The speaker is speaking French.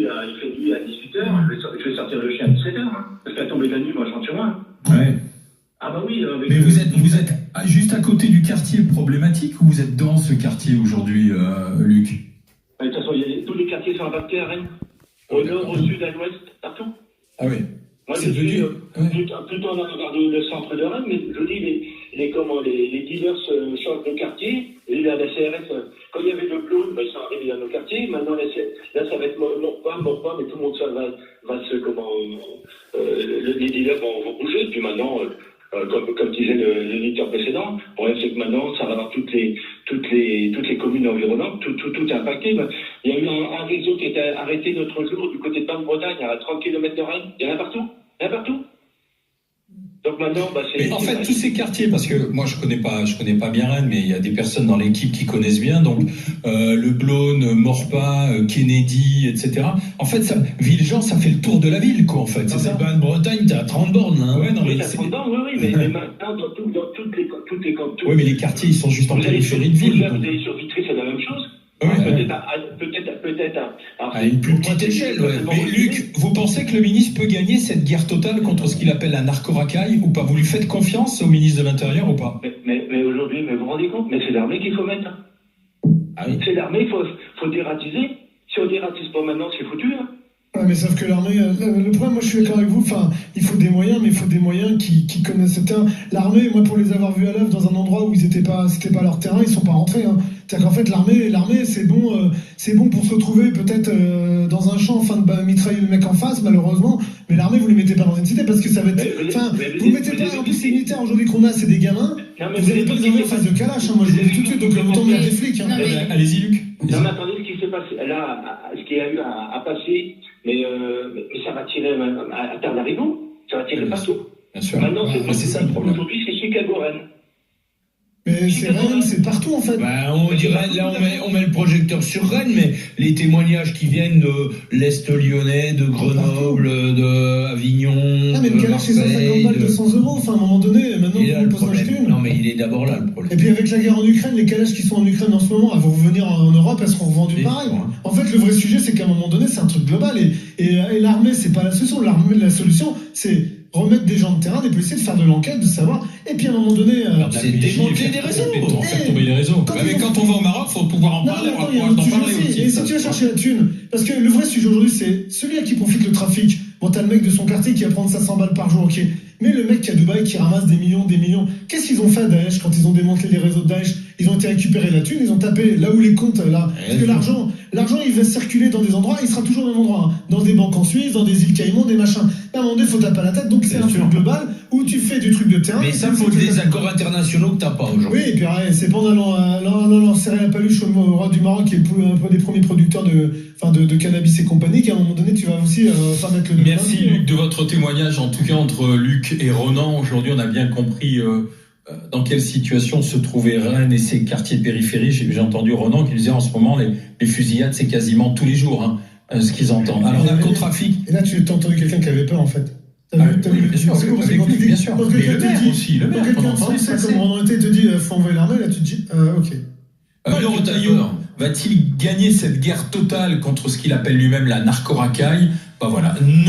il fait nuit à 18h, je vais sortir le chien à 17h. Hein, parce qu'à tomber la nuit, moi je rentre chez moi. Ouais. Ah bah oui. Mais vous êtes juste à côté du quartier problématique ou vous êtes dans ce quartier aujourd'hui, Luc? De toute façon, tous les quartiers sont impactés à Rennes. Au nord, au sud, à l'ouest, partout. Ah oui. Moi, je suis plutôt dans le centre de Rennes, mais je dis, les dealers changent de quartier. Et là, la CRS, quand il y avait le Blône, ils sont arrivés dans nos quartiers. Maintenant, là, ça va être Morpa, mais tout le monde les dealers vont bouger. Et puis maintenant, comme disait l'éditeur précédent, le problème, c'est que maintenant, ça va dans toutes les communes environnantes, tout est impacté. Il y a eu un réseau qui a été arrêté l'autre jour du côté de Basse-Bretagne, à 30 km de Rennes. Il y en a partout. Donc maintenant, Mais en fait, tous ces quartiers, parce que moi je connais pas bien Rennes, mais il y a des personnes dans l'équipe qui connaissent bien, donc le Blône, Morpa, Kennedy, etc. En fait, Villejean, ça fait le tour de la ville, quoi, en fait. C'est ça. Bretagne, t'es à 30 bornes, là. Ouais, non, mais t'as 30 bornes, oui, mais maintenant, dans toutes les cantons. Oui, mais les quartiers, ils sont juste en périphérie de ville. Vous allez sur Vitry, c'est la même chose. Peut-être à une plus petite échelle. Ouais. Mais Luc, vous pensez que le ministre peut gagner cette guerre totale contre ce qu'il appelle la narco-racaille ou pas? Vous lui faites confiance au ministre de l'Intérieur ou pas? Mais aujourd'hui, vous vous rendez compte? Mais c'est l'armée qu'il faut mettre. Ah oui. C'est l'armée, il faut dératiser. Si on dératise pas maintenant, c'est foutu. Hein. Ouais, mais sauf que l'armée, le problème, moi je suis d'accord avec vous, il faut des moyens, mais il faut des moyens qui connaissent ce terrain. L'armée, moi pour les avoir vus à l'œuvre dans un endroit où c'était pas leur terrain, ils sont pas rentrés. Hein. C'est-à-dire qu'en fait l'armée c'est bon pour se retrouver peut-être dans un champ afin de mitrailler le mec en face, malheureusement, mais l'armée vous les mettez pas dans une cité parce que ça va être. Vous mettez pas en plus les militaires aujourd'hui qu'on a, c'est des gamins. Vous allez pas les envoyer en face de Kalash, hein, moi je vous le dis tout de suite, donc autant mettre des flics. Hein. Allez-y Luc. Non mais attendez, ce qui s'est passé là, ce qu'il y a eu à passer. Mais ça va tirer à terre d'Arigo, ça va tirer partout. Bien sûr. Maintenant, c'est ça le problème. Aujourd'hui, c'est Chicago-Rennes. Mais c'est Rennes, c'est partout en fait. On dirait, là on met le projecteur sur Rennes, mais les témoignages qui viennent de l'Est lyonnais, de Grenoble, de Avignon. Ah, mais le Kalash, c'est 150 balles, 200 euros. Enfin, à un moment donné, maintenant, vous pouvez pas acheter une. Non, mais il est d'abord là le problème. Et puis avec la guerre en Ukraine, les Kalash qui sont en Ukraine en ce moment, elles vont revenir en Europe, elles seront revendues pareil. En fait, le vrai sujet, c'est qu'à un moment donné, c'est un truc global. Et l'armée, c'est pas la solution. La solution, c'est remettre des gens de terrain, des policiers, de faire de l'enquête, de savoir. Et puis à un moment donné, c'est démonter des réseaux. Faire tomber les réseaux. Mais quand on va au Maroc, faut pouvoir en parler. Il y a un autre sujet aussi. Et si tu vas chercher la thune, parce que le vrai sujet aujourd'hui, c'est celui à qui profite le trafic. Bon, t'as le mec de son quartier qui va prendre 500 balles par jour, ok. Mais le mec qui est à Dubaï, qui ramasse des millions, qu'est-ce qu'ils ont fait à Daesh quand ils ont démantelé les réseaux de Daesh? Ils ont été récupérer la thune, ils ont tapé là où les comptes, là. Parce que l'argent, il va circuler dans des endroits, il sera toujours au même endroit. Hein. Dans des banques en Suisse, dans des îles Caïmans, des machins. À un moment donné, il faut taper à la tête. Donc c'est un truc global où tu fais du truc de terrain. Mais ça, faut des accords internationaux que t'as pas aujourd'hui. Oui, et puis c'est pas en allant serrer la paluche au roi du Maroc, qui est un peu des premiers producteurs de cannabis et compagnie, qu'à un moment donné, tu vas aussi pas mettre le. Merci Luc de votre témoignage. En tout cas, entre Luc et Ronan, aujourd'hui, on a bien compris dans quelle situation se trouvait Rennes et ses quartiers périphériques. J'ai entendu Ronan qui disait en ce moment les fusillades, c'est quasiment tous les jours ce qu'ils entendent. Alors, narcotrafic. Et là, tu as entendu quelqu'un qui avait peur en fait. Bien sûr. Quand quelqu'un de sensé comme Ronan était te dit faut envoyer l'armée, là tu te dis ok. Alors Retailleau va-t-il gagner cette guerre totale contre ce qu'il appelle lui-même la narco-racaille? Voilà. Non.